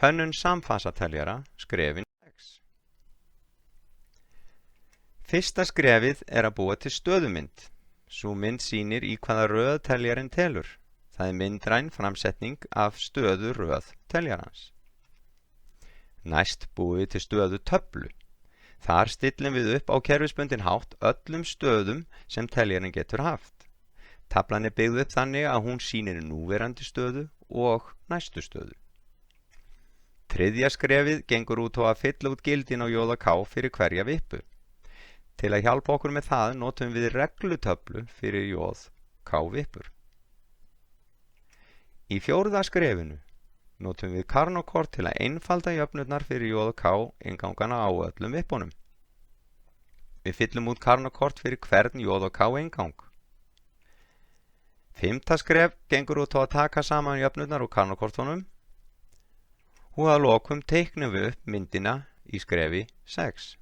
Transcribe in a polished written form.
Hönnun samfasateljara, skrefin 6. Fyrsta skrefið er að búa til stöðumynd. Sú mynd sýnir í hvaða röð teljarinn telur. Það er myndræn framsetning af stöðu röð teljarans. Næst búum við til stöðu töflu. Þar stillum við upp á kerfisbundinn hátt öllum stöðum sem teljarinn getur haft. Taflan er byggð upp þannig að hún sýnir núverandi stöðu og næstu stöðu. Þriðja skrefið gengur út á að fylla út gildin á J og K fyrir hverja vippu. Til að hjálpa okkur með það notum við reglutöflu fyrir J, K vippur. Í fjórða skrefinu notum við Carnot-kort til að einfalda jöfnurnar fyrir J og K inngangana á öllum vippunum. Við fyllum út Carnot-kort fyrir hvern J og K inngang. Fimmta skref gengur út á að taka saman jöfnurnar úr Carnot-kortunum og að lokum teiknum við upp myndina í skrefi 6.